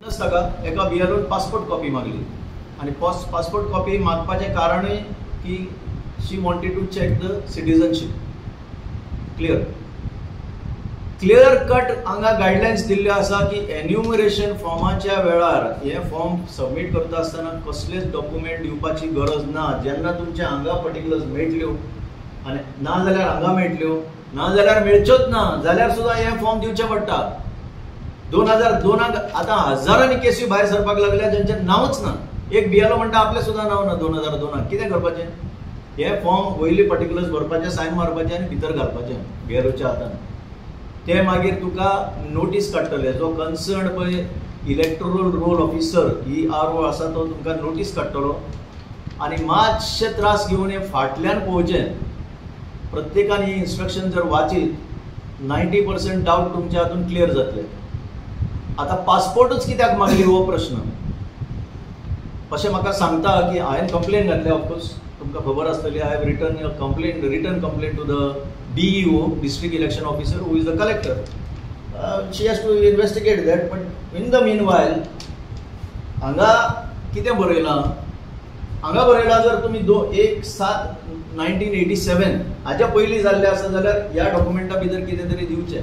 ताका एका बियारून passport copy मागली आणि पासपोर्ट कॉपी मागपाचें कारणूय की she wanted to check the citizenship. Clear cut हांगा गायडलायन्स दिल्ल्यो आसा की एन्युमरेशन फॉर्माच्या वेळार हे फॉर्म सबमीट करता आसतना कसलेच डॉक्युमेंट दिवपाची गरज ना. जेन्ना तुमच्या हांगा पर्टिक्युलर्स मेळटल्यो आनी ना जाल्यार हांगा मेळटल्यो, ना जाल्यार मेळच्योच ना जाल्यार सुद्दां हे फॉर्म दिवचे पडटा. 2002 आता हजारांनी केसी भायर सरपाक लागल्या ज्यांचे नांवच ना. एक बियालो म्हणटा आपले सुद्दां नांव ना 2002 कितें करपाचें? हे फॉर्म वयली पर्टिक्युलर्स भरपाचे, सायन मारपाचे आनी भितर घालपाचें बियालोच्या हातान. ते मागीर तुका नोटीस काडटले. जो कन्सर्न पळय इलेक्टोरल रोल ऑफिसर ERO आसा तो तुमकां नोटीस काडटलो आनी मातशे त्रास घेवन हे फाटल्यान पळोवचें. प्रत्येकान ही इन्स्ट्रक्शन जर वाचीत 90% डावट तुमच्या हातून क्लियर जातले. आता पासपोर्टच कित्याक मागली हो प्रश्न अशें म्हाका सांगता की हांवें कंप्लेन घातली. ऑफकोर्स तुमकां खबर आसतली I have written complain to the DEO, district election officer, who is the collector. She has to investigate that. But in the meanwhile हांगा कितें बरयलां? हांगा बरयलां जर तुमी 1/7/1987 हाच्या पयलीं जाल्लें आसा जाल्यार ह्या डॉक्युमेंटा भितर कितें तरी दिवचें.